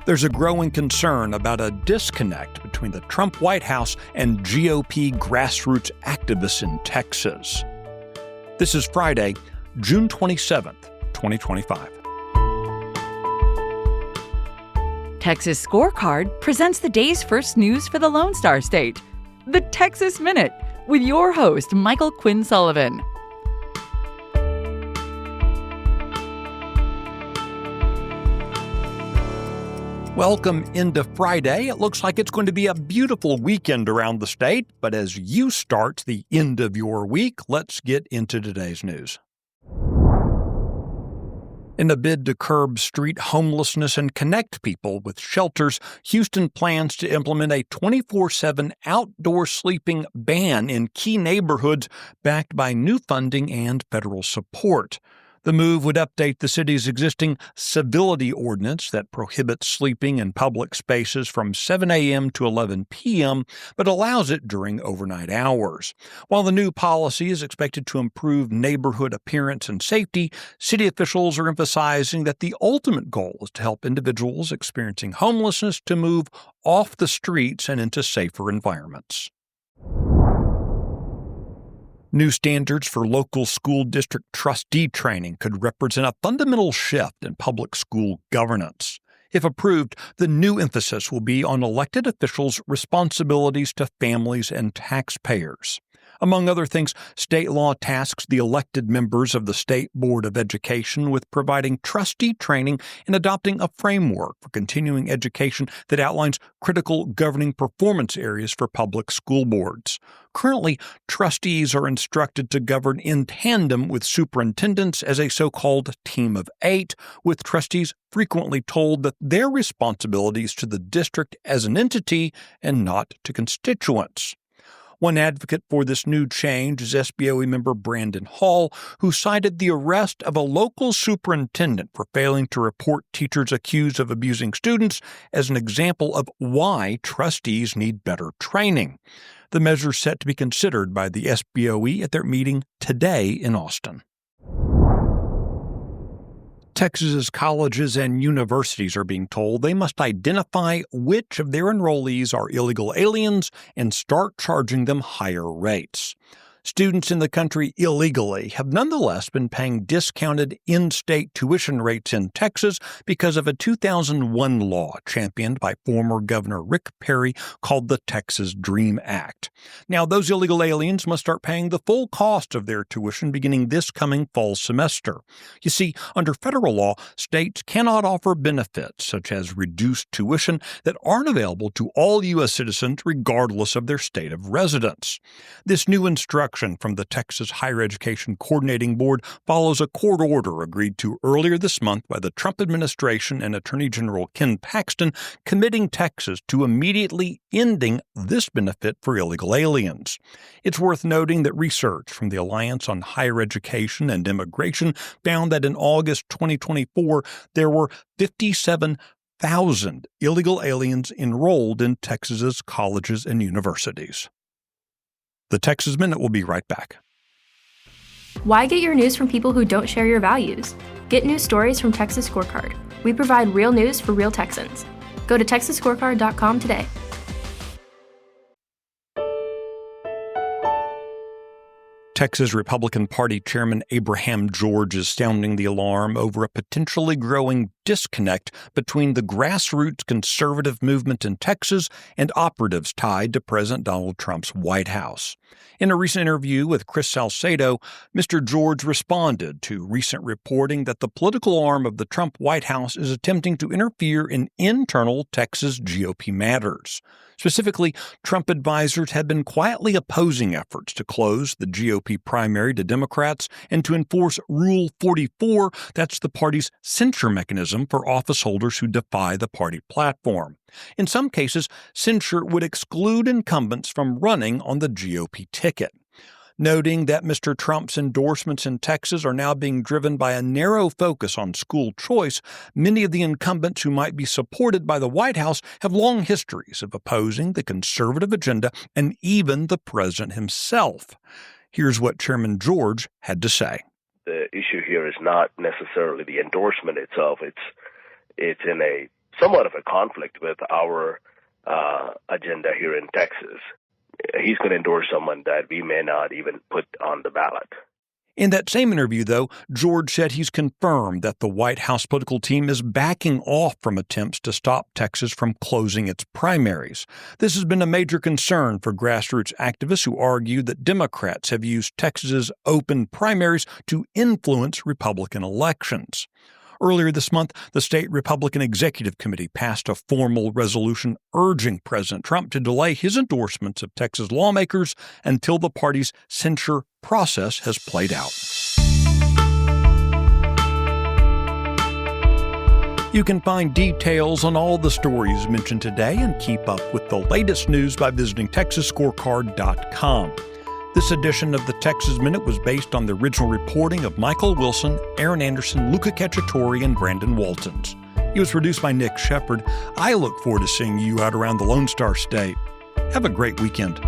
There's a growing concern about a disconnect between the Trump White House and GOP grassroots activists in Texas. This is Friday, June 27th, 2025. Texas Scorecard presents the day's first news for the Lone Star State. The Texas Minute, with your host, Michael Quinn Sullivan. Welcome into Friday. It looks like it's going to be a beautiful weekend around the state, but as you start the end of your week, let's get into today's news. In a bid to curb street homelessness and connect people with shelters, Houston plans to implement a 24/7 outdoor sleeping ban in key neighborhoods backed by new funding and federal support. The move would update the city's existing civility ordinance that prohibits sleeping in public spaces from 7 a.m. to 11 p.m., but allows it during overnight hours. While the new policy is expected to improve neighborhood appearance and safety, city officials are emphasizing that the ultimate goal is to help individuals experiencing homelessness to move off the streets and into safer environments. New standards for local school district trustee training could represent a fundamental shift in public school governance. If approved, the new emphasis will be on elected officials' responsibilities to families and taxpayers. Among other things, state law tasks the elected members of the State Board of Education with providing trustee training and adopting a framework for continuing education that outlines critical governing performance areas for public school boards. Currently, trustees are instructed to govern in tandem with superintendents as a so-called team of 8, with trustees frequently told that their responsibility is to the district as an entity and not to constituents. One advocate for this new change is SBOE member Brandon Hall, who cited the arrest of a local superintendent for failing to report teachers accused of abusing students as an example of why trustees need better training. The measure is set to be considered by the SBOE at their meeting today in Austin. Texas's colleges and universities are being told they must identify which of their enrollees are illegal aliens and start charging them higher rates. Students in the country illegally have nonetheless been paying discounted in-state tuition rates in Texas because of a 2001 law championed by former Governor Rick Perry called the Texas Dream Act. Now, those illegal aliens must start paying the full cost of their tuition beginning this coming fall semester. You see, under federal law, states cannot offer benefits such as reduced tuition that aren't available to all U.S. citizens regardless of their state of residence. This new instruction from the Texas Higher Education Coordinating Board follows a court order agreed to earlier this month by the Trump administration and Attorney General Ken Paxton, committing Texas to immediately ending this benefit for illegal aliens. It's worth noting that research from the Alliance on Higher Education and Immigration found that in August 2024, there were 57,000 illegal aliens enrolled in Texas's colleges and universities. The Texas Minute will be right back. Why get your news from people who don't share your values? Get news stories from Texas Scorecard. We provide real news for real Texans. Go to TexasScorecard.com today. Texas Republican Party Chairman Abraham George is sounding the alarm over a potentially growing disconnect between the grassroots conservative movement in Texas and operatives tied to President Donald Trump's White House. In a recent interview with Chris Salcedo, Mr. George responded to recent reporting that the political arm of the Trump White House is attempting to interfere in internal Texas GOP matters. Specifically, Trump advisors had been quietly opposing efforts to close the GOP primary to Democrats and to enforce Rule 44, that's the party's censure mechanism for office holders who defy the party platform. In some cases, censure would exclude incumbents from running on the GOP ticket. Noting that Mr. Trump's endorsements in Texas are now being driven by a narrow focus on school choice, many of the incumbents who might be supported by the White House have long histories of opposing the conservative agenda and even the president himself. Here's what Chairman George had to say. The issue here is not necessarily the endorsement itself. It's in a somewhat of a conflict with our agenda here in Texas. He's going to endorse someone that we may not even put on the ballot. In that same interview, though, George said he's confirmed that the White House political team is backing off from attempts to stop Texas from closing its primaries. This has been a major concern for grassroots activists who argue that Democrats have used Texas's open primaries to influence Republican elections. Earlier this month, the state Republican Executive Committee passed a formal resolution urging President Trump to delay his endorsements of Texas lawmakers until the party's censure process has played out. You can find details on all the stories mentioned today and keep up with the latest news by visiting TexasScorecard.com. This edition of the Texas Minute was based on the original reporting of Michael Wilson, Aaron Anderson, Luca Cacciatore, and Brandon Waltons. It was produced by Nick Shepard. I look forward to seeing you out around the Lone Star State. Have a great weekend.